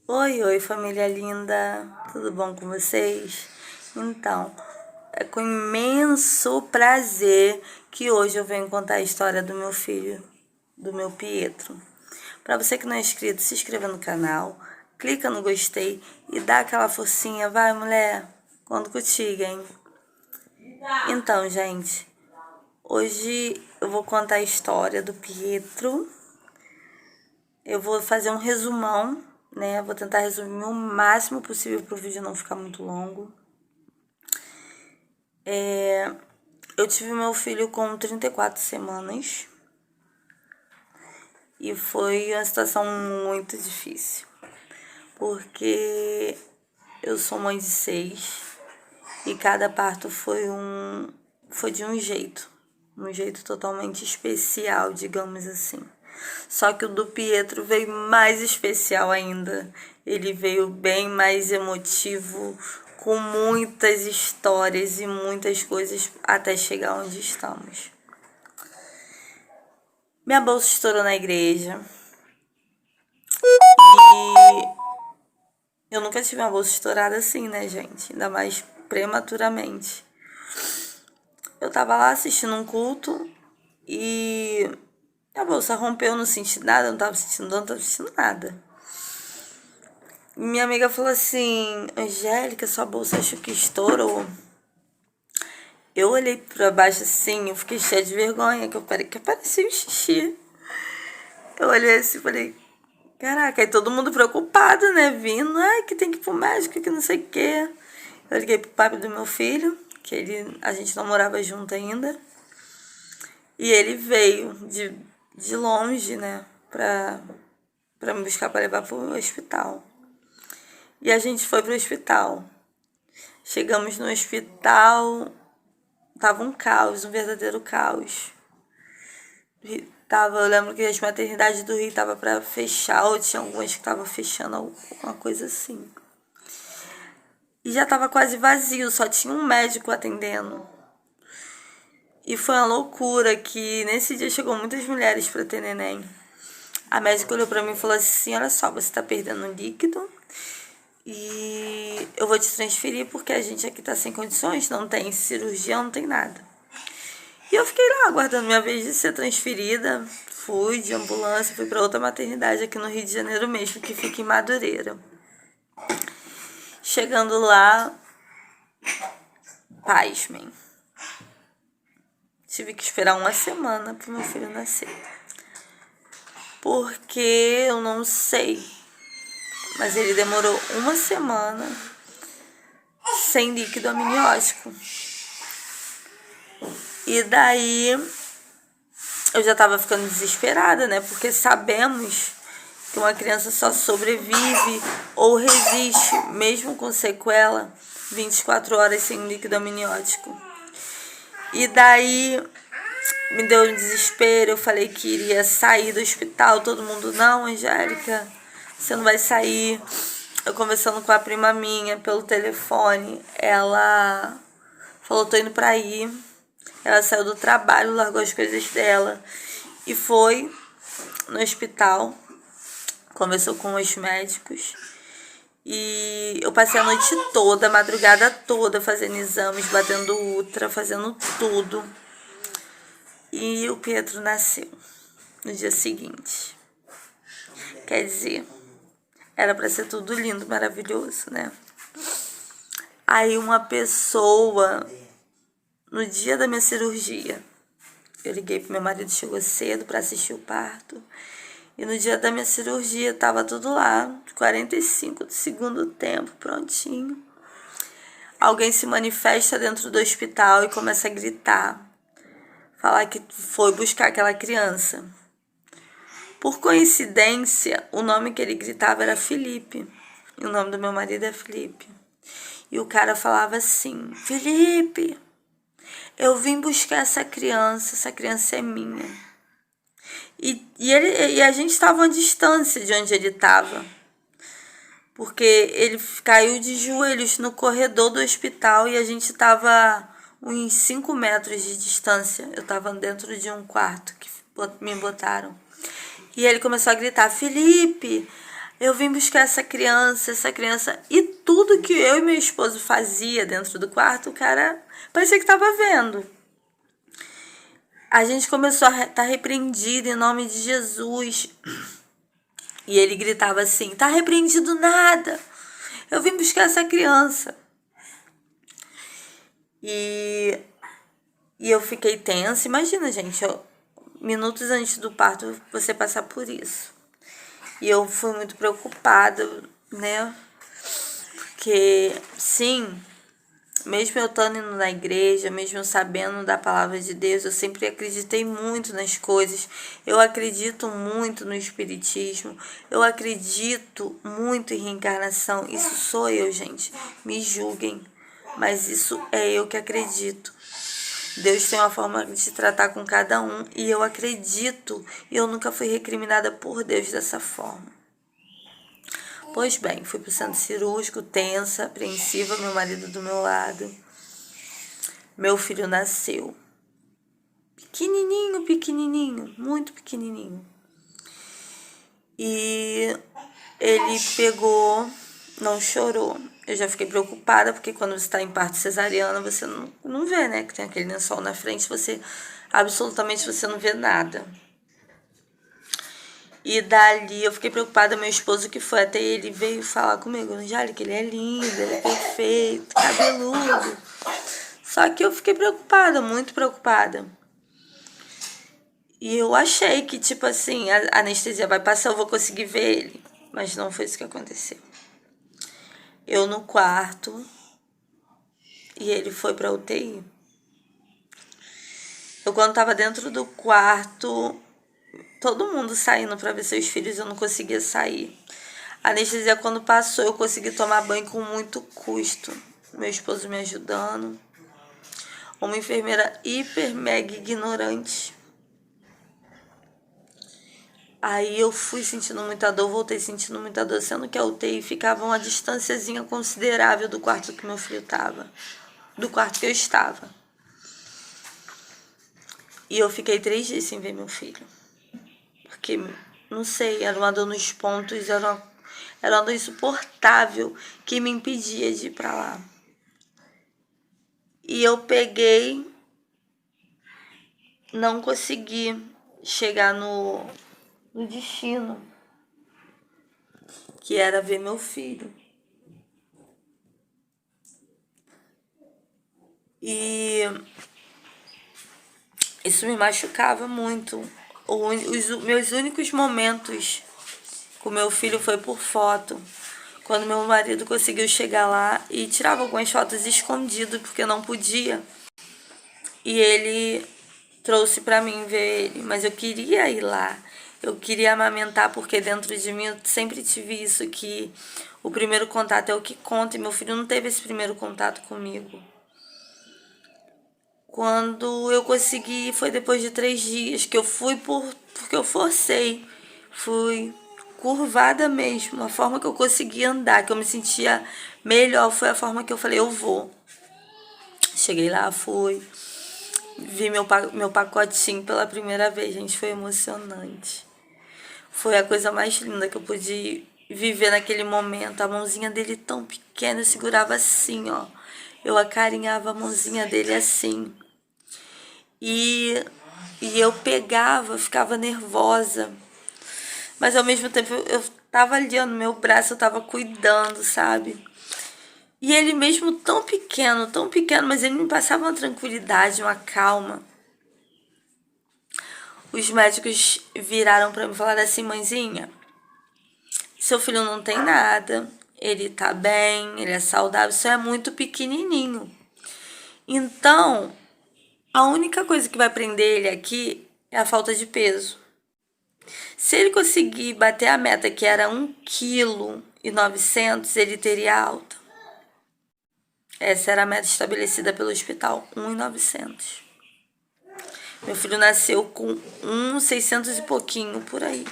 Oi, oi, família linda, tudo bom com vocês? Então, é com imenso prazer que hoje eu venho contar a história do meu filho, do meu Pietro. Para você que não é inscrito, se inscreva no canal, clica no gostei e dá aquela forcinha, vai mulher, conto contigo, hein? Então, gente, hoje eu vou contar a história do Pietro. Eu vou fazer um resumão, né? Vou tentar resumir o máximo possível para o vídeo não ficar muito longo. Eu tive meu filho com 34 semanas e foi uma situação muito difícil, porque eu sou mãe de 6 e cada parto foi de um jeito totalmente especial, digamos assim. Só que o do Pietro veio mais especial ainda. Ele veio bem mais emotivo, com muitas histórias e muitas coisas até chegar onde estamos. Minha bolsa estourou na igreja. E eu nunca tive uma bolsa estourada assim, né, gente? Ainda mais prematuramente. Eu tava lá assistindo um culto e a bolsa rompeu, não senti nada, não tava sentindo dor, não tava sentindo nada. Minha amiga falou assim: Angélica, sua bolsa acho que estourou. Eu olhei pra baixo assim, eu fiquei cheia de vergonha, que parecia um xixi. Eu olhei assim e falei: caraca, aí todo mundo preocupado, né? Vindo, ai, que tem que ir pro médico, que não sei o quê. Eu liguei pro pai do meu filho, a gente não morava junto ainda. E ele veio de longe, né? Pra me buscar pra levar pro hospital. E a gente foi pro hospital. Chegamos no hospital, tava um caos, um verdadeiro caos. Eu lembro que as maternidades do Rio tava pra fechar, ou tinha algumas que tava fechando, alguma coisa assim. E já tava quase vazio, só tinha um médico atendendo. E foi uma loucura que nesse dia chegou muitas mulheres pra ter neném. A médica olhou pra mim e falou assim: olha só, você tá perdendo líquido e eu vou te transferir porque a gente aqui tá sem condições, não tem cirurgia, não tem nada. E eu fiquei lá aguardando minha vez de ser transferida. Fui de ambulância, fui para outra maternidade aqui no Rio de Janeiro mesmo, que fica em Madureira. Chegando lá, pasmem. Tive que esperar uma semana pro meu filho nascer. Porque eu não sei, mas ele demorou uma semana sem líquido amniótico. E daí eu já tava ficando desesperada, né? Porque sabemos que uma criança só sobrevive ou resiste, mesmo com sequela, 24 horas sem líquido amniótico. E daí me deu um desespero, eu falei que iria sair do hospital, todo mundo, não, Angélica, você não vai sair. Eu conversando com a prima minha pelo telefone, ela falou, tô indo pra aí. Ela saiu do trabalho, largou as coisas dela e foi no hospital, conversou com os médicos. E eu passei a noite toda, a madrugada toda, fazendo exames, batendo ultra, fazendo tudo. E o Pietro nasceu no dia seguinte. Quer dizer, era pra ser tudo lindo, maravilhoso, né? Aí uma pessoa, no dia da minha cirurgia, eu liguei pro meu marido, chegou cedo pra assistir o parto. E no dia da minha cirurgia, tava tudo lá, 45 do segundo tempo, prontinho. Alguém se manifesta dentro do hospital e começa a gritar, falar que foi buscar aquela criança. Por coincidência, o nome que ele gritava era Felipe. E o nome do meu marido é Felipe. E o cara falava assim: Felipe, eu vim buscar essa criança é minha. E a gente estava a distância de onde ele estava. Porque ele caiu de joelhos no corredor do hospital e a gente estava uns 5 metros de distância. Eu estava dentro de um quarto que me botaram. E ele começou a gritar: Felipe, Eu vim buscar essa criança, e tudo que eu e meu esposo fazia dentro do quarto, o cara parecia que tava vendo. A gente começou a estar repreendido em nome de Jesus. E ele gritava assim: tá repreendido nada. Eu vim buscar essa criança. E eu fiquei tensa. Imagina, gente, minutos antes do parto você passar por isso. E eu fui muito preocupada, né? Porque, sim, mesmo eu estando indo na igreja, mesmo eu sabendo da palavra de Deus, eu sempre acreditei muito nas coisas. Eu acredito muito no espiritismo. Eu acredito muito em reencarnação. Isso sou eu, gente. Me julguem. Mas isso é eu que acredito. Deus tem uma forma de tratar com cada um. E eu acredito. E eu nunca fui recriminada por Deus dessa forma. Pois bem, fui pro centro cirúrgico, tensa, apreensiva, meu marido do meu lado. Meu filho nasceu. Pequenininho, muito pequenininho. E ele pegou, não chorou. Eu já fiquei preocupada, porque quando você está em parto cesariana, você não vê, né? Que tem aquele lençol na frente, absolutamente você não vê nada. E dali eu fiquei preocupada, meu esposo que foi até ele veio falar comigo, Jale, que ele é lindo, ele é perfeito, cabeludo. Só que eu fiquei preocupada, muito preocupada. E eu achei que, tipo assim, a anestesia vai passar, eu vou conseguir ver ele. Mas não foi isso que aconteceu. Eu no quarto e ele foi pra UTI. Eu quando tava dentro do quarto, todo mundo saindo pra ver seus filhos, eu não conseguia sair. A anestesia quando passou, eu consegui tomar banho com muito custo. Meu esposo me ajudando. Uma enfermeira hiper mega ignorante. Aí eu fui sentindo muita dor, voltei sentindo muita dor, sendo que a UTI ficava uma distânciazinha considerável do quarto que meu filho estava, do quarto que eu estava. E eu fiquei 3 dias sem ver meu filho. Porque, não sei, era uma dor nos pontos, era uma dor insuportável que me impedia de ir pra lá. E eu peguei, não consegui chegar no destino, que era ver meu filho. E isso me machucava muito. Os meus únicos momentos com meu filho foi por foto. Quando meu marido conseguiu chegar lá e tirava algumas fotos escondido, porque não podia. E ele trouxe pra mim ver ele. Mas eu queria ir lá. Eu queria amamentar, porque dentro de mim eu sempre tive isso, que o primeiro contato é o que conta. E meu filho não teve esse primeiro contato comigo. Quando eu consegui, foi depois de 3 dias, que eu fui porque eu forcei. Fui curvada mesmo. A forma que eu consegui andar, que eu me sentia melhor, foi a forma que eu falei, eu vou. Cheguei lá, fui. Vi meu pacotinho pela primeira vez, gente, foi emocionante. Foi a coisa mais linda que eu pude viver naquele momento. A mãozinha dele tão pequena, eu segurava assim, ó. Eu acarinhava a mãozinha dele assim. E eu pegava, ficava nervosa. Mas ao mesmo tempo eu tava ali no meu braço, eu tava cuidando, sabe? E ele mesmo tão pequeno, mas ele me passava uma tranquilidade, uma calma. Os médicos viraram pra mim e falaram assim, mãezinha, seu filho não tem nada, ele tá bem, ele é saudável, só é muito pequenininho. Então, a única coisa que vai prender ele aqui é a falta de peso. Se ele conseguir bater a meta, que era 1,9 kg, ele teria alta. Essa era a meta estabelecida pelo hospital, 1,9 kg. Meu filho nasceu com 1,600 e pouquinho, por aí.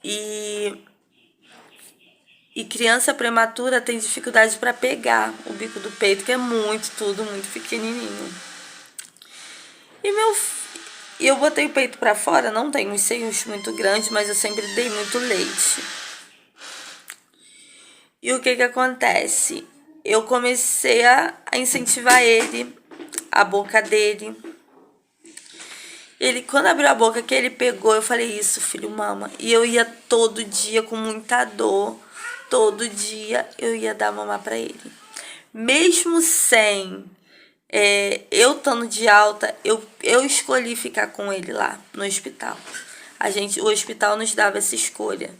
E criança prematura tem dificuldade para pegar o bico do peito, que é muito pequenininho. E E eu botei o peito pra fora, não tenho os seios muito grandes, mas eu sempre dei muito leite. E o que acontece? Eu comecei a incentivar ele, a boca dele. Ele, quando abriu a boca que ele pegou, eu falei, isso, filho, mama. E eu ia todo dia com muita dor, todo dia eu ia dar mamar pra ele. Mesmo sem eu estando de alta, eu escolhi ficar com ele lá no hospital. O hospital nos dava essa escolha.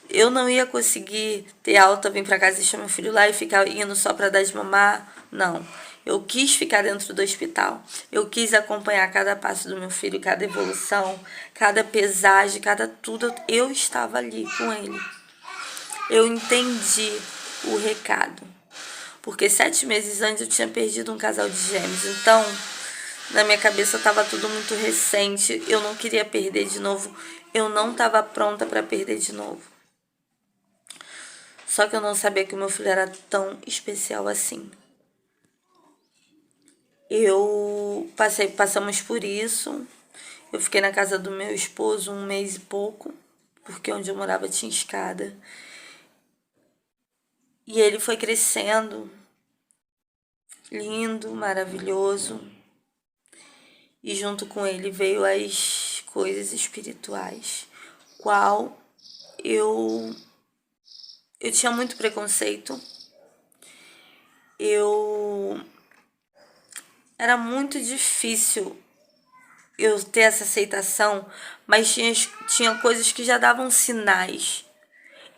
Eu não ia conseguir ter alta, vir pra casa e deixar meu filho lá e ficar indo só pra dar de mamar. Não. Eu quis ficar dentro do hospital. Eu quis acompanhar cada passo do meu filho, cada evolução, cada pesagem, cada tudo. Eu estava ali com ele. Eu entendi o recado. Porque 7 meses antes eu tinha perdido um casal de gêmeos. Então, na minha cabeça estava tudo muito recente. Eu não queria perder de novo. Eu não estava pronta para perder de novo. Só que eu não sabia que o meu filho era tão especial assim. Passamos por isso. Eu fiquei na casa do meu esposo 1 mês e pouco, porque onde eu morava tinha escada. E ele foi crescendo, lindo, maravilhoso. E junto com ele veio as coisas espirituais, qual eu tinha muito preconceito. Era muito difícil eu ter essa aceitação, mas tinha coisas que já davam sinais.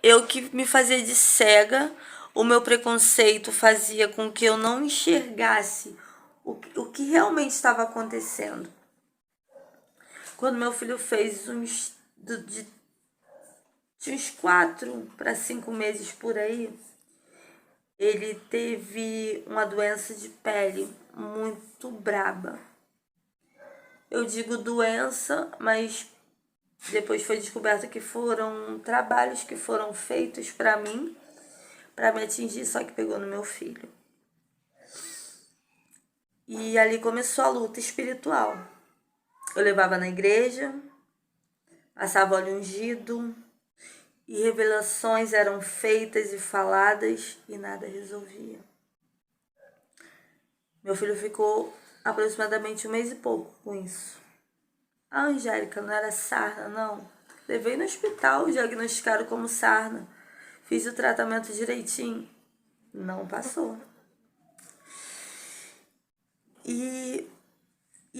Eu que me fazia de cega, o meu preconceito fazia com que eu não enxergasse o que realmente estava acontecendo. Quando meu filho fez de uns 4 para 5 meses por aí, ele teve uma doença de pele muito braba. Eu digo doença, mas depois foi descoberto que foram trabalhos que foram feitos para mim, para me atingir, só que pegou no meu filho. E ali começou a luta espiritual. Eu levava na igreja, passava óleo ungido, e revelações eram feitas e faladas e nada resolvia. Meu filho ficou aproximadamente 1 mês e pouco com isso. A Angélica, não era sarna, não. Levei no hospital, diagnosticaram como sarna. Fiz o tratamento direitinho. Não passou. E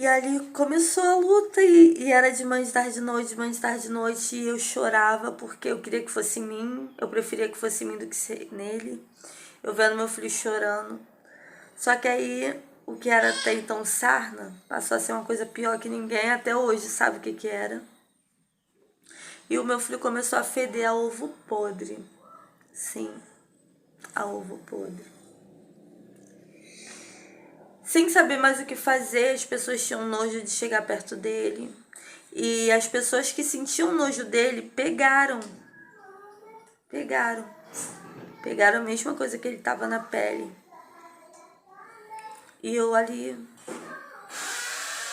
ali começou a luta e era de manhã, de tarde, de noite, de manhã, de tarde, de noite. E eu chorava porque eu queria que fosse em mim. Eu preferia que fosse em mim do que nele. Eu vendo meu filho chorando. Só que aí, o que era até então sarna, passou a ser uma coisa pior que ninguém até hoje sabe o que era. E o meu filho começou a feder a ovo podre. Sim, a ovo podre. Sem saber mais o que fazer, as pessoas tinham nojo de chegar perto dele. E as pessoas que sentiam nojo dele pegaram. Pegaram a mesma coisa que ele tava na pele. E eu ali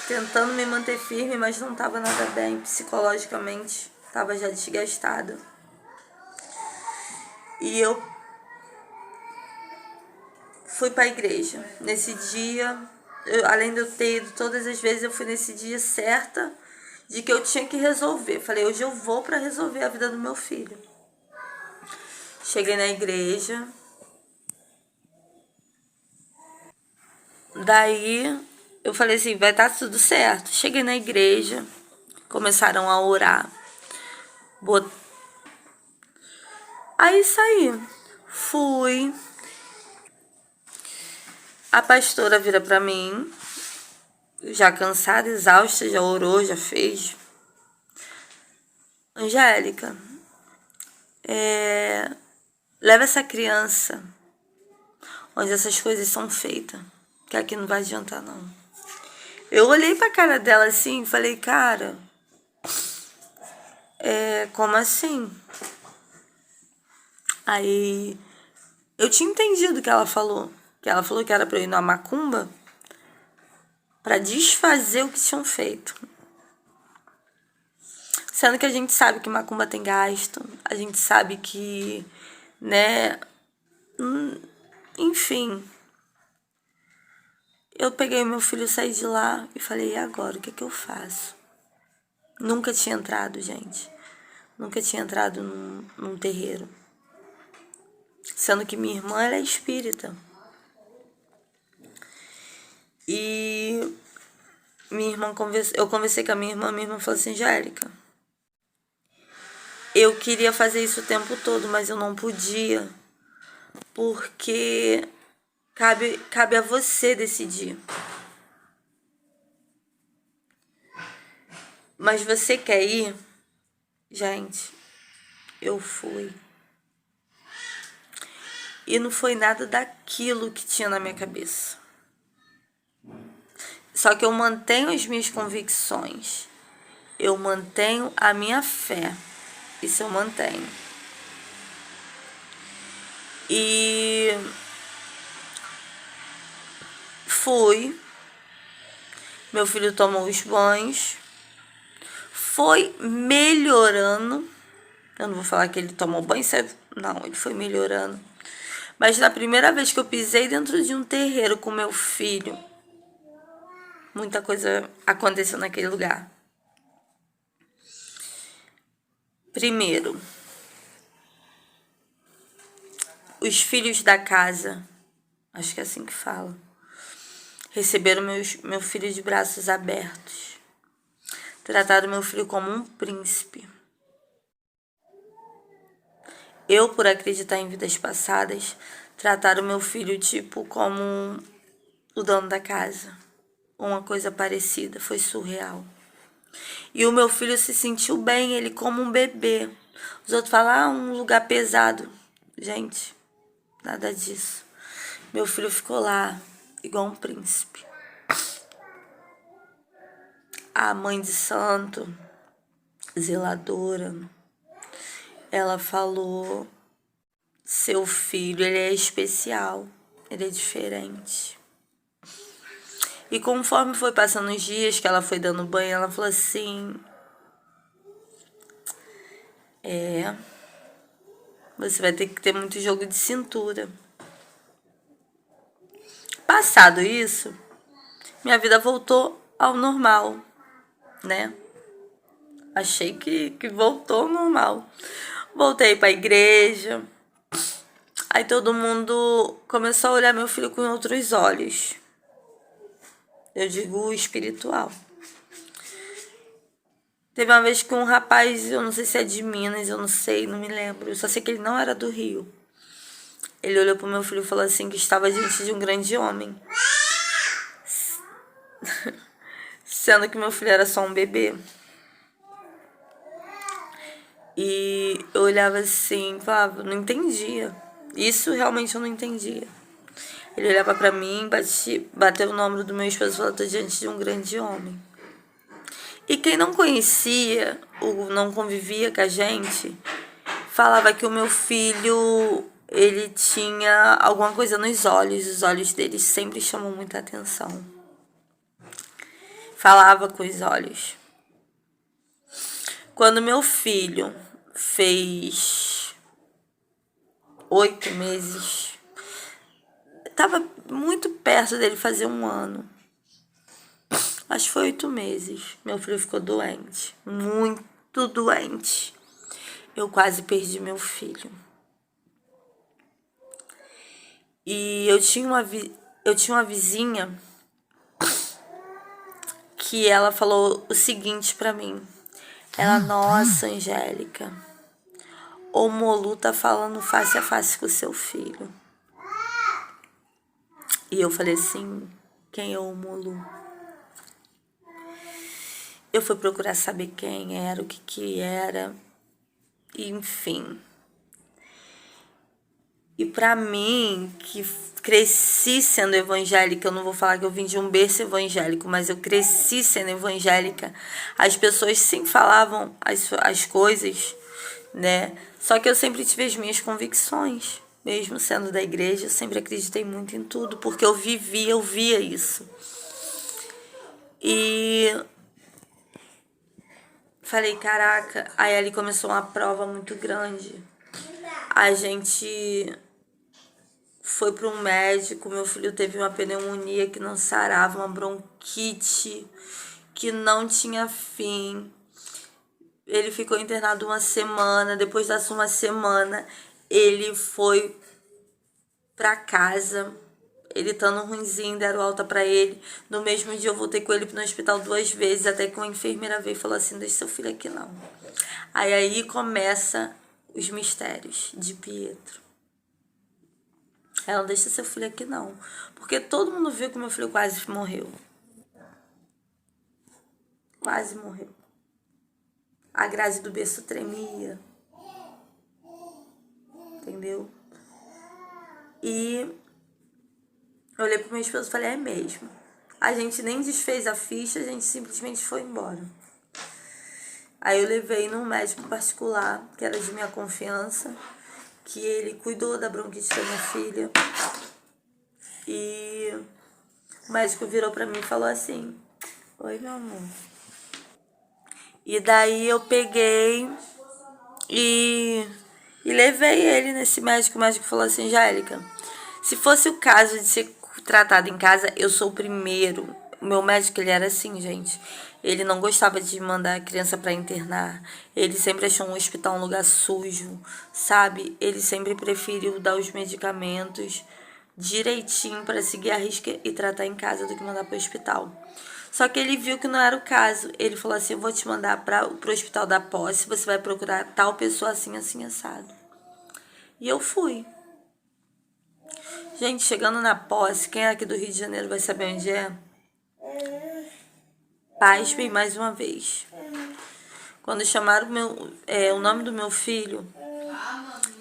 tentando me manter firme, mas não tava nada bem psicologicamente. Tava já desgastada. E eu fui para a igreja. Nesse dia, além de eu ter ido todas as vezes, eu fui nesse dia certa de que eu tinha que resolver. Falei, hoje eu vou para resolver a vida do meu filho. Cheguei na igreja. Daí, eu falei assim, vai estar tudo certo. Cheguei na igreja, começaram a orar. Aí saí. Fui. A pastora vira pra mim, já cansada, exausta, já orou, já fez. Angélica, leva essa criança onde essas coisas são feitas, que aqui não vai adiantar não. Eu olhei pra cara dela assim e falei, cara, como assim? Aí eu tinha entendido o que ela falou. Que ela falou que era pra eu ir na macumba pra desfazer o que tinham feito. Sendo que a gente sabe que macumba tem gasto, a gente sabe que, né, enfim. Eu peguei meu filho, saí de lá e falei, e agora, o que é que eu faço? Nunca tinha entrado, gente. Nunca tinha entrado num terreiro. Sendo que minha irmã, ela é espírita. E eu conversei com a minha irmã falou assim, Angélica, eu queria fazer isso o tempo todo, mas eu não podia, porque cabe a você decidir. Mas você quer ir? Gente, eu fui. E não foi nada daquilo que tinha na minha cabeça. Só que eu mantenho as minhas convicções. Eu mantenho a minha fé. Isso eu mantenho. E fui. Meu filho tomou os banhos. Foi melhorando. Eu não vou falar que ele tomou banho, não, ele foi melhorando. Mas na primeira vez que eu pisei dentro de um terreiro com meu filho, muita coisa aconteceu naquele lugar. Primeiro, os filhos da casa, acho que é assim que fala, receberam meu filho de braços abertos. Trataram meu filho como um príncipe. Eu, por acreditar em vidas passadas, trataram meu filho tipo como o dono da casa. Uma coisa parecida, foi surreal. E o meu filho se sentiu bem, ele como um bebê. Os outros falam, um lugar pesado. Gente, nada disso. Meu filho ficou lá, igual um príncipe. A mãe de santo, zeladora, ela falou, seu filho, ele é especial, ele é diferente. E conforme foi passando os dias que ela foi dando banho, ela falou assim, você vai ter que ter muito jogo de cintura. Passado isso, minha vida voltou ao normal, né? Achei que voltou ao normal. Voltei pra igreja. Aí todo mundo começou a olhar meu filho com outros olhos. Eu digo espiritual. Teve uma vez que um rapaz, eu não sei se é de Minas, eu não sei, não me lembro. Eu só sei que ele não era do Rio. Ele olhou pro meu filho e falou assim que estava diante de um grande homem. Sendo que meu filho era só um bebê. E eu olhava assim, falava, não entendia. Isso realmente eu não entendia. Ele olhava pra mim, bateu o nome do meu esposo e falou, tô diante de um grande homem. E quem não conhecia, ou não convivia com a gente, falava que o meu filho, ele tinha alguma coisa nos olhos. Os olhos dele sempre chamam muita atenção. Falava com os olhos. Quando meu filho fez 8 meses, tava muito perto dele fazer 1 ano. Acho que foi 8 meses. Meu filho ficou doente. Muito doente. Eu quase perdi meu filho. E eu tinha uma vizinha que ela falou o seguinte pra mim. Ela, nossa, Angélica, o Molu tá falando face a face com o seu filho. E eu falei assim, quem é o Molu? Eu fui procurar saber quem era, o que era, enfim. E pra mim, que cresci sendo evangélica, eu não vou falar que eu vim de um berço evangélico, mas eu cresci sendo evangélica, as pessoas sim falavam as coisas, né? Só que eu sempre tive as minhas convicções. Mesmo sendo da igreja, eu sempre acreditei muito em tudo, porque eu via isso. E Falei, caraca. Aí ali começou uma prova muito grande. A gente foi para um médico, meu filho teve uma pneumonia que não sarava, uma bronquite que não tinha fim. Ele ficou internado uma semana, depois dessa uma semana ele foi pra casa. Ele estando ruimzinho, deram alta pra ele. No mesmo dia eu voltei com ele no hospital 2 vezes, até que uma enfermeira veio e falou assim, deixa seu filho aqui não. Aí começa os mistérios de Pietro. Ela não deixa seu filho aqui não. Porque todo mundo viu que meu filho quase morreu. Quase morreu. A grade do berço tremia. Entendeu? E eu olhei pro meu esposo e falei, é mesmo. A gente nem desfez a ficha, a gente simplesmente foi embora. Aí eu levei num médico particular, que era de minha confiança, que ele cuidou da bronquite da minha filha. E o médico virou pra mim e falou assim, oi, meu amor. E daí eu peguei e levei ele nesse médico. O médico falou assim, Angélica, se fosse o caso de ser tratado em casa, eu sou o primeiro. O meu médico, ele era assim, gente. Ele não gostava de mandar a criança para internar. Ele sempre achou um hospital um lugar sujo, sabe? Ele sempre preferiu dar os medicamentos direitinho para seguir a risca e tratar em casa do que mandar para o hospital. Só que ele viu que não era o caso. Ele falou assim, eu vou te mandar para o hospital da posse, você vai procurar tal pessoa assim, assim, assado. E eu fui. Gente, chegando na posse, quem é aqui do Rio de Janeiro vai saber onde é? Pasmem mais uma vez. Quando chamaram o nome do meu filho,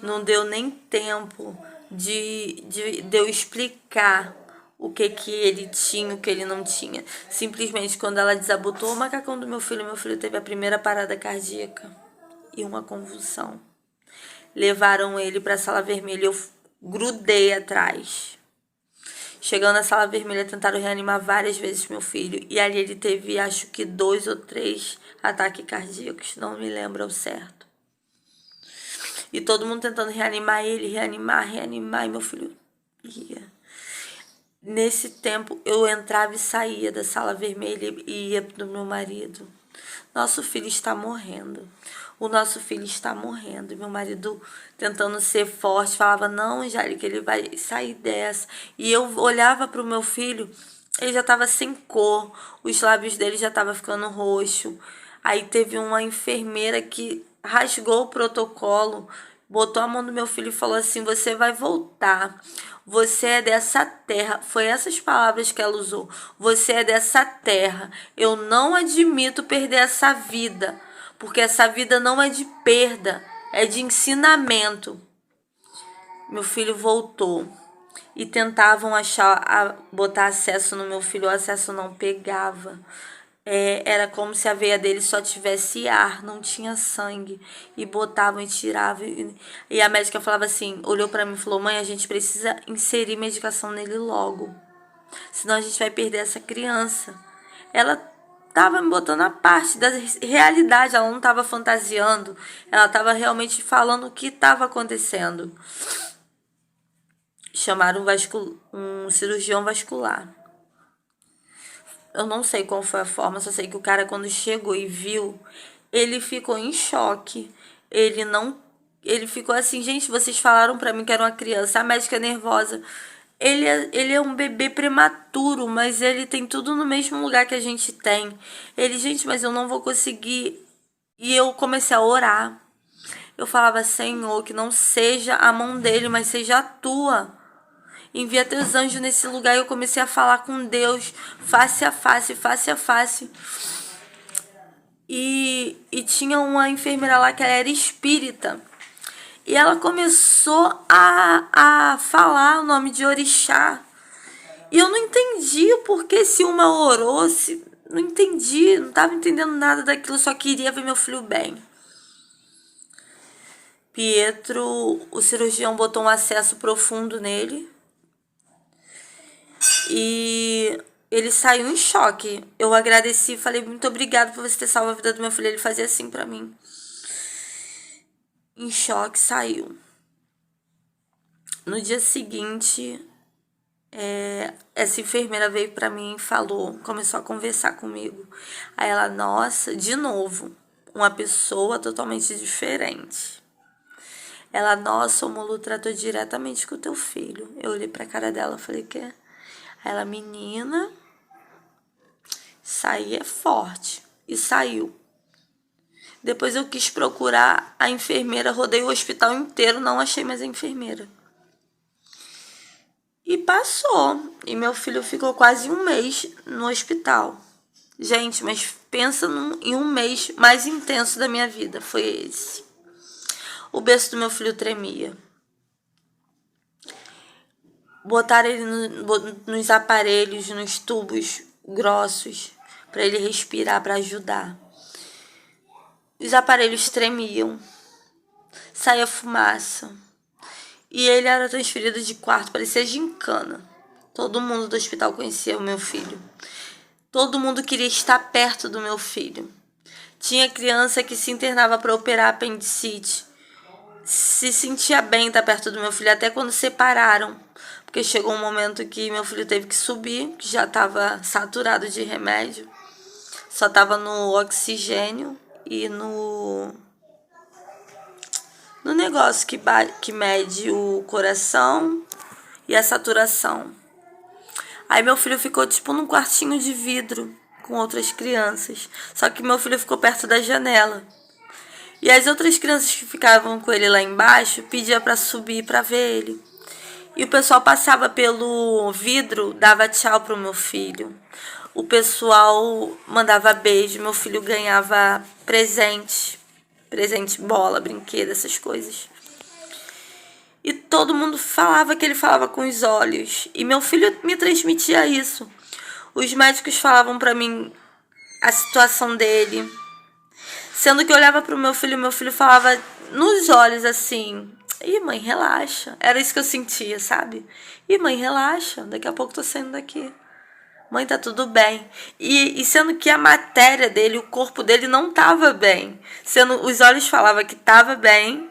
não deu nem tempo de eu explicar o que ele tinha, o que ele não tinha. Simplesmente, quando ela desabotou o macacão do meu filho teve a primeira parada cardíaca e uma convulsão. Levaram ele para a sala vermelha, eu grudei atrás. Chegando na sala vermelha, tentaram reanimar várias vezes meu filho. E ali ele teve, acho que 2 ou 3 ataques cardíacos. Não me lembro ao certo. E todo mundo tentando reanimar ele, reanimar. E meu filho ia. Nesse tempo, eu entrava e saía da sala vermelha e ia do meu marido. Nosso filho está morrendo. O nosso filho está morrendo. E meu marido, tentando ser forte, falava, não, Angélica, ele vai sair dessa. E eu olhava para o meu filho, ele já estava sem cor, os lábios dele já estavam ficando roxo. Aí teve uma enfermeira que rasgou o protocolo, botou a mão no meu filho e falou assim, você vai voltar. Você é dessa terra. Foi essas palavras que ela usou. Você é dessa terra. Eu não admito perder essa vida. Porque essa vida não é de perda. É de ensinamento. Meu filho voltou. E tentavam botar acesso no meu filho. O acesso não pegava. Era como se a veia dele só tivesse ar, não tinha sangue. E botavam e tiravam. E a médica falava assim, olhou pra mim e falou, mãe, a gente precisa inserir medicação nele logo. Senão a gente vai perder essa criança. Ela tava me botando a parte da realidade, ela não tava fantasiando. Ela tava realmente falando o que estava acontecendo. Chamaram um cirurgião vascular. Eu não sei qual foi a forma, só sei que o cara, quando chegou e viu, ele ficou em choque. Ele ficou assim, gente, vocês falaram pra mim que era uma criança, a médica é nervosa. Ele é um bebê prematuro, mas ele tem tudo no mesmo lugar que a gente tem. Gente, mas eu não vou conseguir. E eu comecei a orar. Eu falava, Senhor, que não seja a mão dele, mas seja a tua. Envia teus anjos nesse lugar. E eu comecei a falar com Deus, face a face, face a face. E tinha uma enfermeira lá que ela era espírita. E ela começou a falar o nome de orixá. E eu não entendi o porquê, se uma orou, se... Não entendi, não estava entendendo nada daquilo, só queria ver meu filho bem. Pietro, o cirurgião botou um acesso profundo nele. E Ele saiu em choque. Eu agradeci e falei, muito obrigado por você ter salvo a vida do meu filho. Ele fazia assim pra mim. Em choque, saiu. No dia seguinte, essa enfermeira veio pra mim e falou, começou a conversar comigo. Aí ela, nossa, de novo, uma pessoa totalmente diferente. Ela, nossa, o Molu tratou diretamente com o teu filho. Eu olhei pra cara dela e falei, o quê? Aí ela, menina, sair é forte. E saiu. Depois eu quis procurar a enfermeira, rodei o hospital inteiro, não achei mais a enfermeira. E passou. E meu filho ficou quase um mês no hospital. Gente, mas pensa em um mês mais intenso da minha vida. Foi esse. O berço do meu filho tremia. Botaram ele nos aparelhos, nos tubos grossos, para ele respirar, para ajudar. Os aparelhos tremiam. Saía fumaça. E ele era transferido de quarto, parecia gincana. Todo mundo do hospital conhecia o meu filho. Todo mundo queria estar perto do meu filho. Tinha criança que se internava para operar apendicite. Se sentia bem estar perto do meu filho, até quando separaram. Porque chegou um momento que meu filho teve que subir, que já estava saturado de remédio. Só estava no oxigênio e no negócio que mede o coração e a saturação. Aí meu filho ficou tipo num quartinho de vidro com outras crianças. Só que meu filho ficou perto da janela. E as outras crianças que ficavam com ele lá embaixo pediam para subir para ver ele. E o pessoal passava pelo vidro, dava tchau pro meu filho. O pessoal mandava beijo, meu filho ganhava presente. Presente, bola, brinquedo, essas coisas. E todo mundo falava que ele falava com os olhos. E meu filho me transmitia isso. Os médicos falavam pra mim a situação dele. Sendo que eu olhava pro meu filho falava nos olhos assim: ih, mãe, relaxa. Era isso que eu sentia, sabe? Ih, mãe, relaxa. Daqui a pouco tô saindo daqui. Mãe, tá tudo bem. E sendo que a matéria dele, o corpo dele não tava bem. Sendo os olhos falavam que tava bem.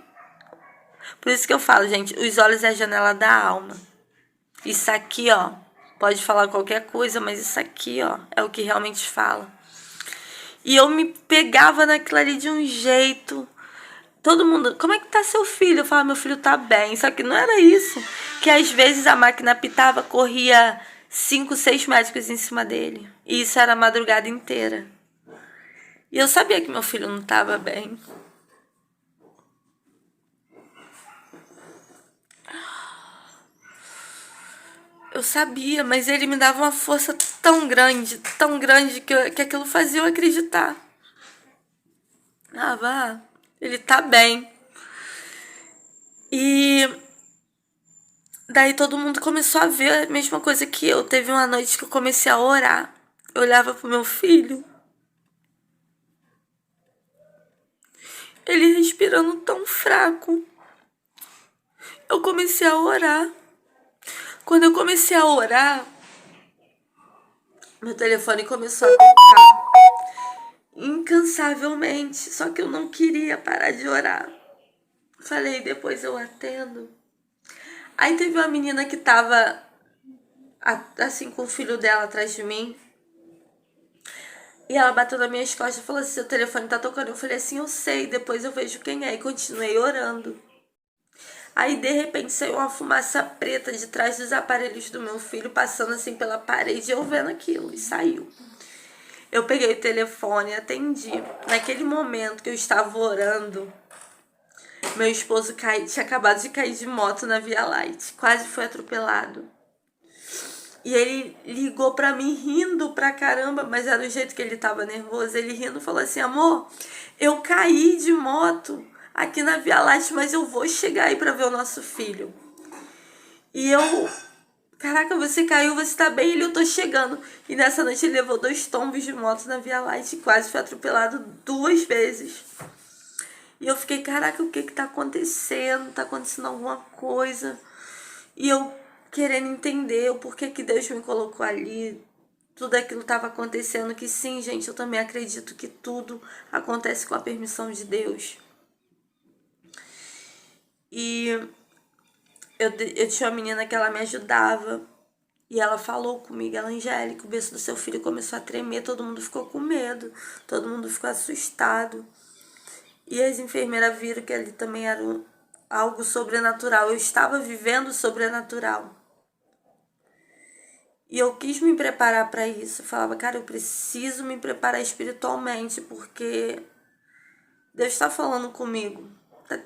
Por isso que eu falo, gente, os olhos é a janela da alma. Isso aqui, ó, pode falar qualquer coisa, mas isso aqui, ó, é o que realmente fala. E eu me pegava naquilo ali de um jeito. Todo mundo, como é que tá seu filho? Eu falava, meu filho tá bem. Só que não era isso. Que às vezes a máquina pitava, corria 5, 6 médicos em cima dele. E isso era a madrugada inteira. E eu sabia que meu filho não tava bem. Eu sabia, mas ele me dava uma força tão grande, que aquilo fazia eu acreditar. Ah, vá, ele tá bem. E daí todo mundo começou a ver a mesma coisa que eu. Teve uma noite que eu comecei a orar. Eu olhava pro meu filho. Ele respirando tão fraco. Eu comecei a orar. Quando eu comecei a orar, meu telefone começou a tocar incansavelmente. Só que eu não queria parar de orar. Falei, depois eu atendo. Aí teve uma menina que tava assim com o filho dela atrás de mim. E ela bateu nas minhas costas e falou assim, seu telefone tá tocando. Eu falei assim, eu sei, depois eu vejo quem é. E continuei orando. Aí, de repente, saiu uma fumaça preta de trás dos aparelhos do meu filho, passando assim pela parede, eu vendo aquilo, e saiu. Eu peguei o telefone e atendi. Naquele momento que eu estava orando, meu esposo tinha acabado de cair de moto na Via Light. Quase foi atropelado. E ele ligou pra mim rindo pra caramba, mas era do jeito que ele tava nervoso. Ele rindo falou assim, amor, eu caí de moto aqui na Via Láctea, mas eu vou chegar aí pra ver o nosso filho. E eu, caraca, você caiu, você tá bem? Eu tô chegando. E nessa noite ele levou 2 tombos de moto na Via Láctea e quase foi atropelado 2 vezes. E eu fiquei, caraca, o que tá acontecendo? Tá acontecendo alguma coisa. E eu querendo entender o porquê que Deus me colocou ali. tudo aquilo estava acontecendo, que sim, gente, eu também acredito que tudo acontece com a permissão de Deus. E eu tinha uma menina que ela me ajudava, e ela falou comigo, ela, Angélica, o berço do seu filho começou a tremer, todo mundo ficou com medo, todo mundo ficou assustado. E as enfermeiras viram que ali também era algo sobrenatural, eu estava vivendo o sobrenatural. E eu quis me preparar para isso. Eu falava, cara, eu preciso me preparar espiritualmente, porque Deus está falando comigo.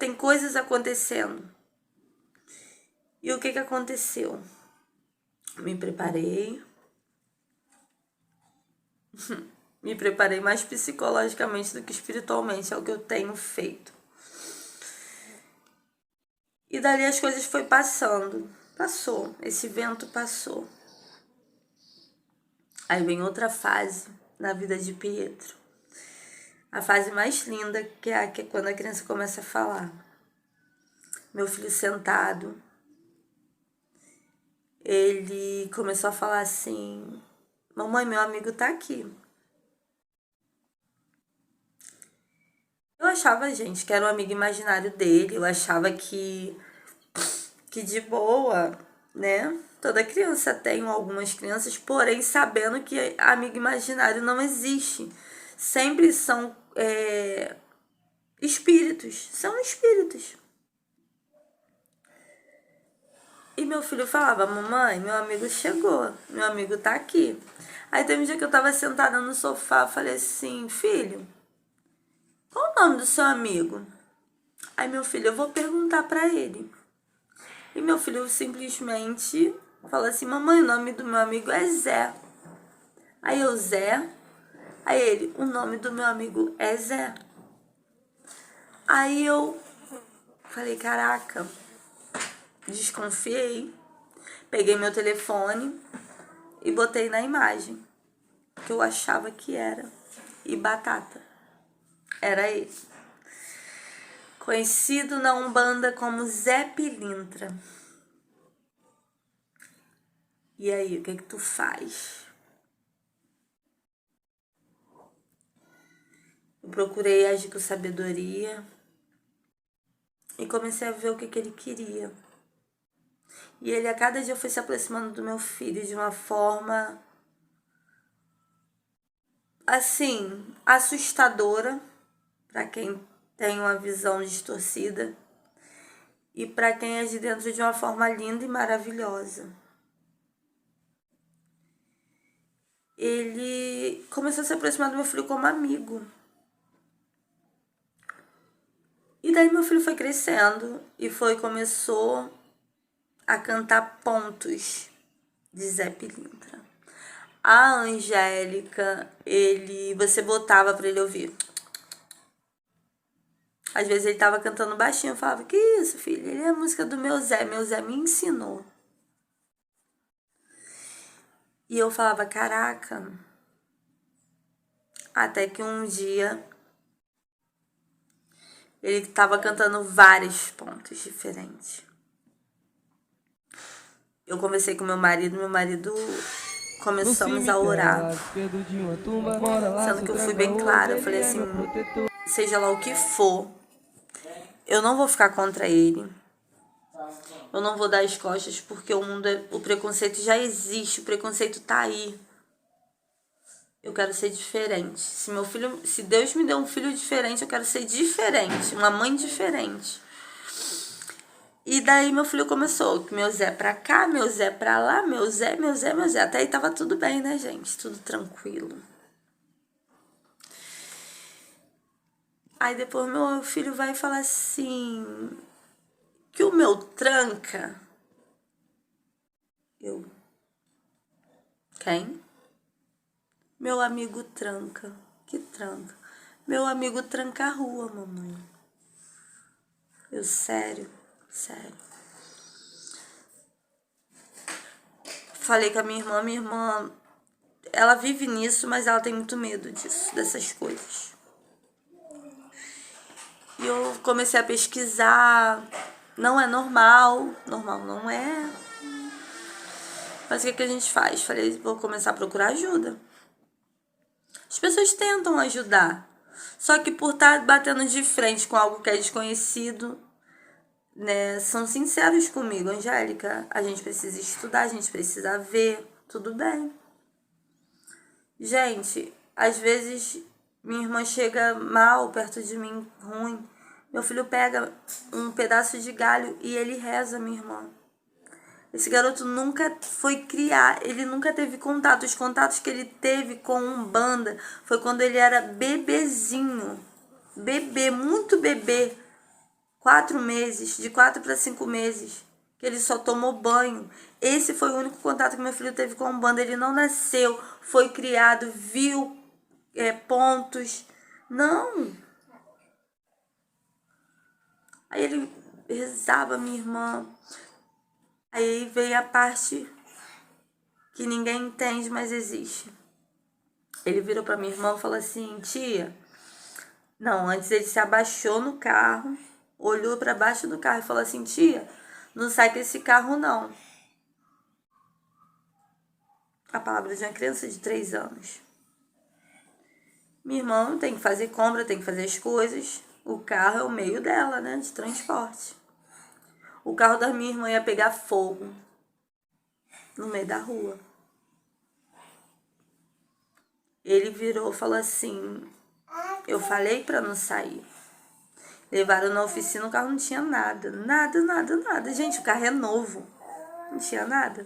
Tem coisas acontecendo. E o que aconteceu? Me preparei. Me preparei mais psicologicamente do que espiritualmente. É o que eu tenho feito. E dali as coisas foi passando. Passou. Esse vento passou. Aí vem outra fase na vida de Pietro. A fase mais linda, que é quando a criança começa a falar. Meu filho sentado, ele começou a falar assim, mamãe, meu amigo tá aqui. Eu achava, gente, que era um amigo imaginário dele, eu achava que de boa, né? Toda criança tem, algumas crianças, porém sabendo que amigo imaginário não existe. Sempre são espíritos, são espíritos. E meu filho falava, mamãe, meu amigo chegou, meu amigo tá aqui. Aí teve um dia que eu tava sentada no sofá, eu falei assim, filho, qual o nome do seu amigo? Aí meu filho, eu vou perguntar pra ele. E meu filho simplesmente falou assim, mamãe, o nome do meu amigo é Zé. Aí eu, Zé? Aí ele, o nome do meu amigo é Zé. Aí eu falei, caraca, desconfiei. Peguei meu telefone e botei na imagem que eu achava que era. E batata. Era ele. Conhecido na Umbanda como Zé Pilintra. E aí, o que tu faz? Eu procurei agir com sabedoria e comecei a ver o que ele queria. E ele a cada dia foi se aproximando do meu filho de uma forma assim, assustadora para quem tem uma visão distorcida e para quem é de dentro de uma forma linda e maravilhosa. Ele começou a se aproximar do meu filho como amigo. E daí meu filho foi crescendo e começou a cantar pontos de Zé Pilintra. A Angélica, você botava para ele ouvir. Às vezes ele tava cantando baixinho, eu falava, que isso, filho? Ele é a música do meu Zé me ensinou. E eu falava, caraca. Até que um dia ele tava cantando vários pontos diferentes. Eu conversei com meu marido começamos a orar. Sendo que eu fui bem clara, eu falei assim, seja lá o que for, eu não vou ficar contra ele. Eu não vou dar as costas, porque o preconceito já existe, o preconceito tá aí. Eu quero ser diferente. Se Deus me deu um filho diferente, eu quero ser diferente, uma mãe diferente. E daí meu filho começou, meu Zé pra cá, meu Zé pra lá, meu Zé. Até aí tava tudo bem, né, gente? Tudo tranquilo. Aí depois meu filho vai falar assim, que o meu tranca. Eu, quem? Meu amigo tranca. Que tranca? Meu amigo tranca a rua, mamãe. Eu, sério. Falei com a minha irmã, ela vive nisso, mas ela tem muito medo disso, dessas coisas. E eu comecei a pesquisar, não é normal não é. Mas o que a gente faz? Falei, vou começar a procurar ajuda. As pessoas tentam ajudar, só que por estar batendo de frente com algo que é desconhecido, né, são sinceros comigo. Angélica, a gente precisa estudar, a gente precisa ver, tudo bem. Gente, às vezes minha irmã chega mal perto de mim, ruim. Meu filho pega um pedaço de galho e ele reza, minha irmã. Esse garoto nunca foi criar, ele nunca teve contato. Os contatos que ele teve com Umbanda foi quando ele era bebezinho. Bebê, muito bebê. 4 meses, de 4 para 5 meses. Que ele só tomou banho. Esse foi o único contato que meu filho teve com Umbanda. Ele não nasceu, foi criado, viu pontos. Não. Aí ele rezava, minha irmã. Aí vem a parte que ninguém entende, mas existe. Ele virou pra minha irmã e falou assim, tia... Não, antes ele se abaixou no carro, olhou pra baixo do carro e falou assim, tia, não sai com esse carro não. A palavra de uma criança de 3 anos. Minha irmã tem que fazer compra, tem que fazer as coisas. O carro é o meio dela, né, de transporte. O carro da minha irmã ia pegar fogo no meio da rua. Ele virou e falou assim, eu falei pra não sair. Levaram na oficina, o carro não tinha nada. Nada. Gente, o carro é novo. Não tinha nada.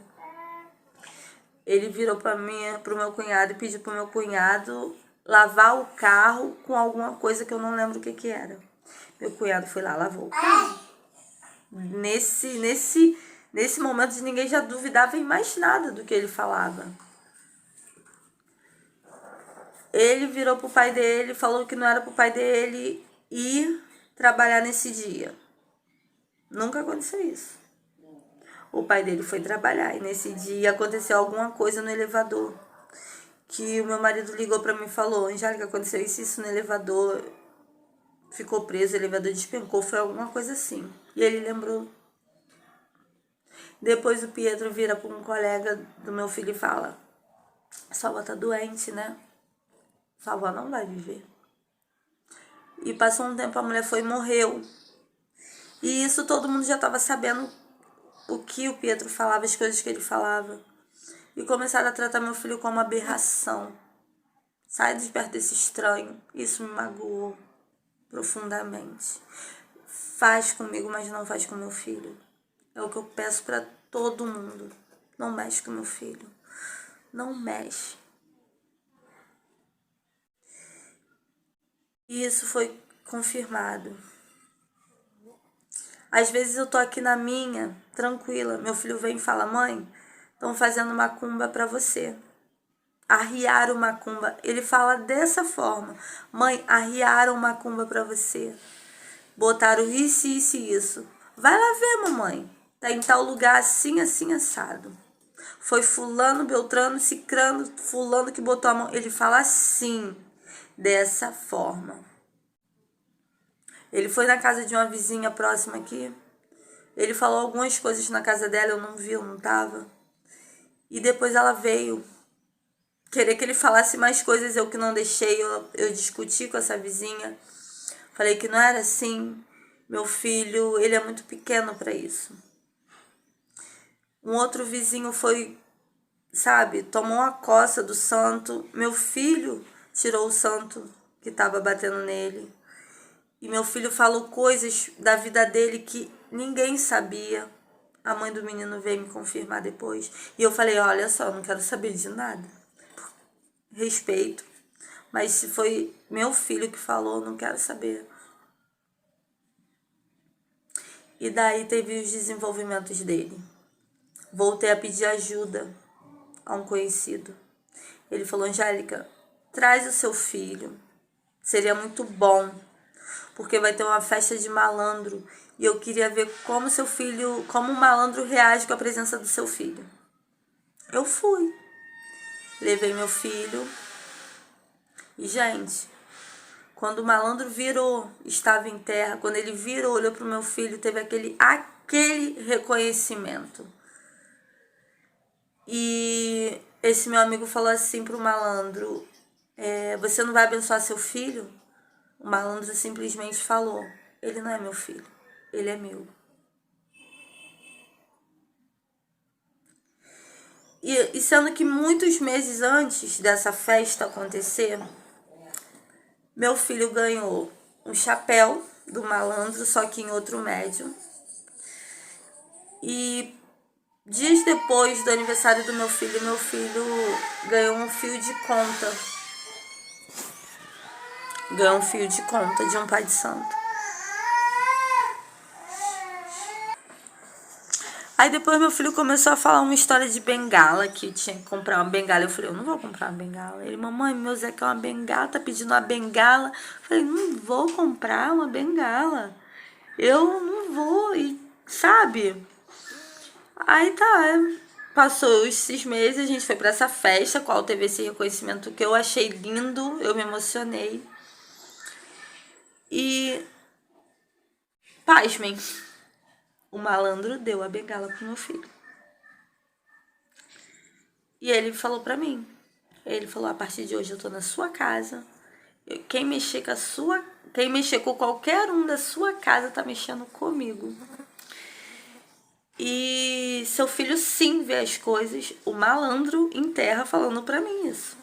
Ele virou pro meu cunhado e pediu pro meu cunhado lavar o carro com alguma coisa que eu não lembro o que era. Meu cunhado foi lá, lavou o carro. Nesse momento ninguém já duvidava em mais nada do que ele falava. Ele virou pro pai dele, falou que não era pro pai dele ir trabalhar nesse dia. Nunca aconteceu isso. O pai dele foi trabalhar e nesse dia aconteceu alguma coisa no elevador. Que o meu marido ligou pra mim e falou, Angélica, aconteceu isso no elevador, ficou preso, o elevador despencou, foi alguma coisa assim. E ele lembrou. Depois o Pietro vira pra um colega do meu filho e fala, sua avó tá doente, né? Sua avó não vai viver. E passou um tempo, a mulher foi e morreu. E isso todo mundo já estava sabendo o que o Pietro falava, as coisas que ele falava. E começaram a tratar meu filho como aberração. Sai de perto desse estranho. Isso me magoou profundamente. Faz comigo, mas não faz com meu filho. É o que eu peço para todo mundo. Não mexe com meu filho. Não mexe. E isso foi confirmado. Às vezes eu tô aqui na minha, tranquila. Meu filho vem e fala, mãe, estão fazendo macumba para você. Arriaram macumba. Ele fala dessa forma. Mãe, arriaram macumba para você. Botaram isso. Vai lá ver, mamãe. Tá em tal lugar assim, assado. Foi fulano, beltrano, cicrano, fulano que botou a mão. Ele fala assim, dessa forma. Ele foi na casa de uma vizinha próxima aqui. Ele falou algumas coisas na casa dela, eu não vi, eu não tava. E depois ela veio querer que ele falasse mais coisas, eu que não deixei, eu discuti com essa vizinha. Falei que não era assim. Meu filho, ele é muito pequeno para isso. Um outro vizinho foi, sabe, tomou uma coça do santo. Meu filho tirou o santo que estava batendo nele. E meu filho falou coisas da vida dele que ninguém sabia. A mãe do menino veio me confirmar depois. E eu falei, olha só, eu não quero saber de nada. Respeito. Mas se foi meu filho que falou, eu não quero saber. E daí teve os desenvolvimentos dele. Voltei a pedir ajuda a um conhecido. Ele falou, Angélica, traz o seu filho. Seria muito bom. Porque vai ter uma festa de malandro e eu queria ver como seu filho, como o malandro reage com a presença do seu filho. Eu fui. Levei meu filho e, gente, quando o malandro virou, estava em terra, quando ele virou, olhou pro meu filho, teve aquele reconhecimento. E esse meu amigo falou assim pro malandro, você não vai abençoar seu filho? O malandro simplesmente falou, ele não é meu filho, ele é meu. E sendo que muitos meses antes dessa festa acontecer, meu filho ganhou um chapéu do malandro, só que em outro médium. E dias depois do aniversário do meu filho ganhou um fio de conta. Ganhou um fio de conta de um pai de santo. Aí depois meu filho começou a falar uma história de bengala, que tinha que comprar uma bengala. Eu falei, eu não vou comprar uma bengala. Ele, mamãe, meu Zé quer uma bengala, tá pedindo uma bengala. Eu falei, não vou comprar uma bengala. Eu não vou, e sabe? Aí tá, passou esses meses, a gente foi pra essa festa, qual teve esse reconhecimento que eu achei lindo, eu me emocionei. E, pasmem, o malandro deu a bengala pro meu filho. E ele falou pra mim, ele falou, a partir de hoje eu tô na sua casa, quem mexer com qualquer um da sua casa tá mexendo comigo. E seu filho sim vê as coisas, o malandro em terra falando pra mim isso.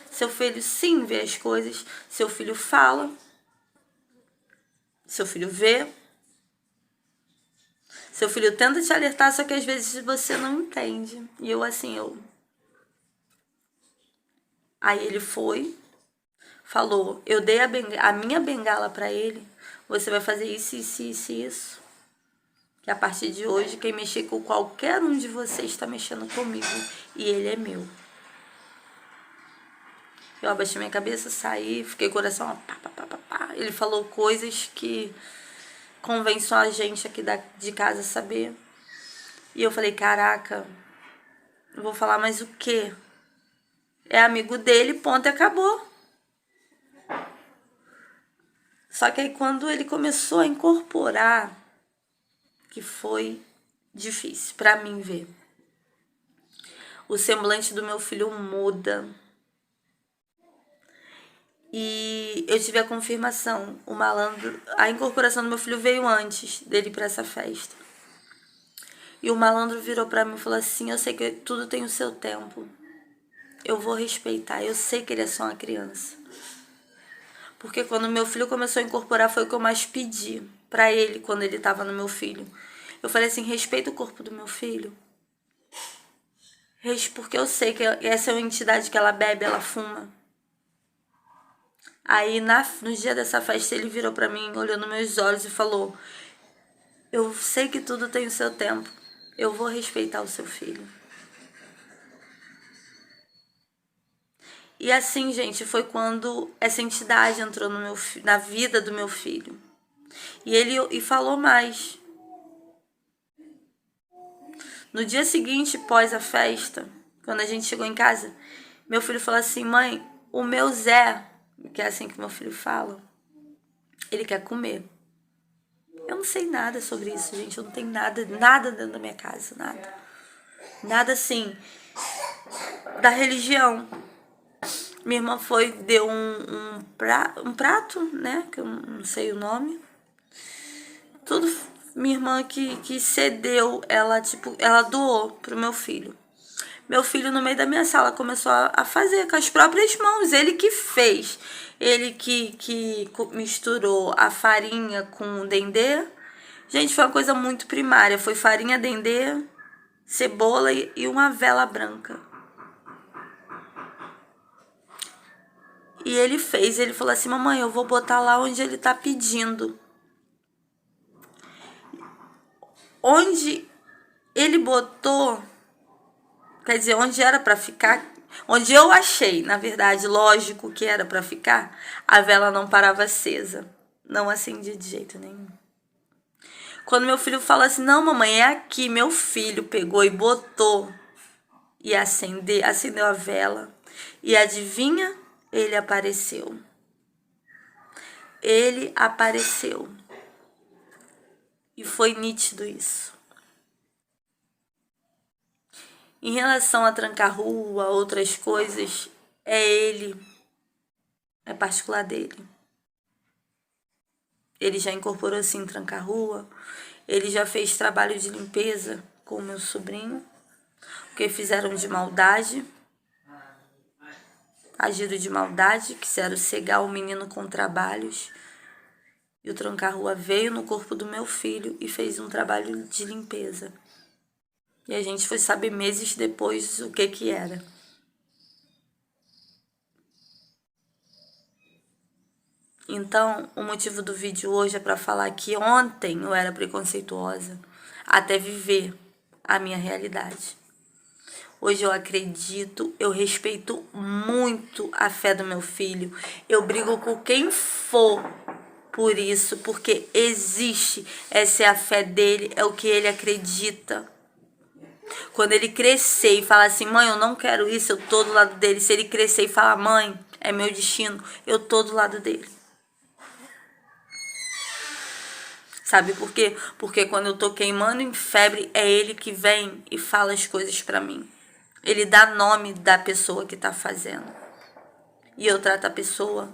Seu filho sim vê as coisas, seu filho fala, seu filho vê, seu filho tenta te alertar, só que às vezes você não entende. E eu assim, Aí ele foi, falou, eu dei a minha bengala pra ele, você vai fazer isso, isso, isso, isso. Que a partir de hoje, quem mexer com qualquer um de vocês está mexendo comigo. E ele é meu. Eu abaixei minha cabeça, saí, fiquei com o coração pá, pá, pá, pá, pá. Ele falou coisas que convém só a gente aqui de casa saber. E eu falei, caraca, eu vou falar mais o quê? É amigo dele, ponto, e acabou. Só que aí quando ele começou a incorporar, que foi difícil pra mim ver. O semblante do meu filho muda. E eu tive a confirmação, a incorporação do meu filho veio antes dele ir pra essa festa. E o malandro virou pra mim e falou assim, eu sei que tudo tem o seu tempo. Eu vou respeitar, eu sei que ele é só uma criança. Porque quando meu filho começou a incorporar foi o que eu mais pedi pra ele quando ele tava no meu filho. Eu falei assim, respeita o corpo do meu filho. Porque eu sei que essa é uma entidade que ela bebe, ela fuma. Aí no dia dessa festa ele virou pra mim, olhou nos meus olhos e falou, eu sei que tudo tem o seu tempo. Eu vou respeitar o seu filho. E assim, gente, foi quando essa entidade entrou na vida do meu filho. E ele falou mais. No dia seguinte, pós a festa, quando a gente chegou em casa, meu filho falou assim, mãe, o meu Zé, que é assim que meu filho fala, ele quer comer. Eu não sei nada sobre isso, gente. Eu não tenho nada dentro da minha casa, nada. Nada assim, da religião. Minha irmã deu um prato, né? Que eu não sei o nome. Tudo minha irmã que cedeu, ela doou pro meu filho. Meu filho, no meio da minha sala, começou a fazer com as próprias mãos. Ele que fez. Ele que misturou a farinha com o dendê. Gente, foi uma coisa muito primária. Foi farinha, dendê, cebola e uma vela branca. E ele fez, ele falou assim, mamãe, eu vou botar lá onde ele tá pedindo. Onde ele botou, quer dizer, onde era pra ficar, onde eu achei, na verdade, lógico que era pra ficar, a vela não parava acesa. Não acendia de jeito nenhum. Quando meu filho fala assim, não, mamãe, é aqui, meu filho pegou e botou e acendeu a vela. E adivinha? Ele apareceu. Ele apareceu. E foi nítido isso. Em relação a tranca-rua, outras coisas, é ele, é particular dele. Ele já incorporou sim tranca-rua, ele já fez trabalho de limpeza com o meu sobrinho, porque fizeram de maldade, agiram de maldade, quiseram cegar o menino com trabalhos. E o tranca-rua veio no corpo do meu filho e fez um trabalho de limpeza. E a gente foi saber meses depois o que era. Então, o motivo do vídeo hoje é para falar que ontem eu era preconceituosa até viver a minha realidade. Hoje eu acredito, eu respeito muito a fé do meu filho. Eu brigo com quem for por isso, porque existe, essa é a fé dele, é o que ele acredita. Quando ele crescer e falar assim, mãe, eu não quero isso, eu tô do lado dele. Se ele crescer e falar, mãe, é meu destino, eu tô do lado dele. Sabe por quê? Porque quando eu tô queimando em febre, é ele que vem e fala as coisas pra mim. Ele dá nome da pessoa que tá fazendo. E eu trato a pessoa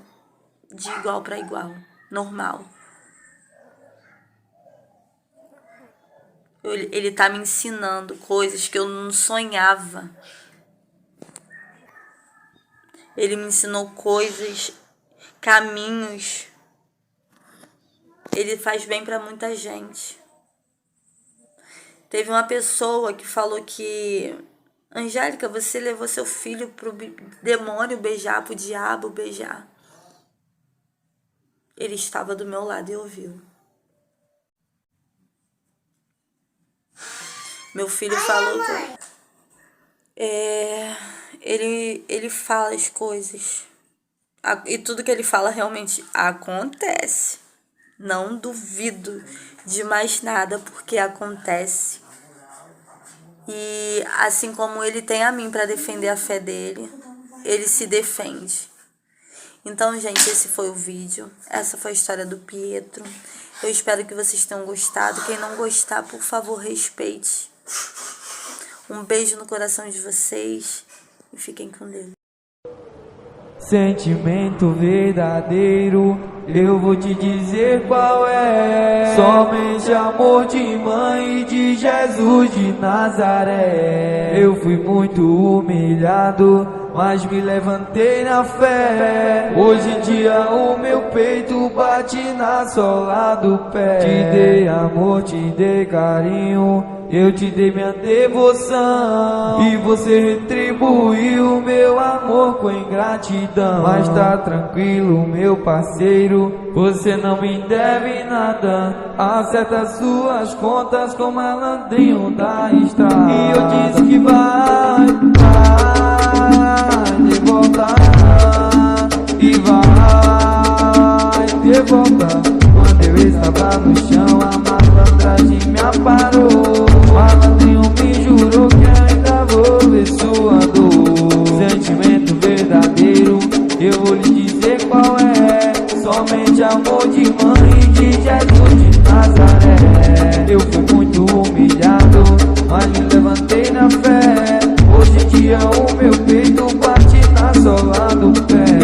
de igual pra igual, normal. Ele tá me ensinando coisas que eu não sonhava. Ele me ensinou coisas, caminhos. Ele faz bem pra muita gente. Teve uma pessoa que falou que... Angélica, você levou seu filho pro demônio beijar, pro diabo beijar. Ele estava do meu lado e ouviu. Meu filho falou que ele fala as coisas. E tudo que ele fala realmente acontece. Não duvido de mais nada, porque acontece. E assim como ele tem a mim para defender a fé dele, ele se defende. Então, gente, esse foi o vídeo. Essa foi a história do Pietro. Eu espero que vocês tenham gostado. Quem não gostar, por favor, respeite. Um beijo no coração de vocês e fiquem com Deus. Sentimento verdadeiro, eu vou te dizer qual é. Somente amor de mãe e de Jesus de Nazaré. Eu fui muito humilhado, mas me levantei na fé. Hoje em dia o meu peito bate na sola do pé. Te dei amor, te dei carinho, eu te dei minha devoção, e você retribuiu meu amor com ingratidão. Mas tá tranquilo, meu parceiro, você não me deve nada. Acerta suas contas com malandrinho da estrada. E eu disse que vai de volta, e vai de volta. Quando eu estava no chão, a malandragem me aparou. Malandrinho me jurou que ainda vou ver sua dor. Sentimento verdadeiro, eu vou lhe dizer qual é. Somente amor de mãe e de Jesus de Nazaré. Eu fui muito humilhado, mas me levantei na fé. Hoje em dia o meu peito bate na sola do pé.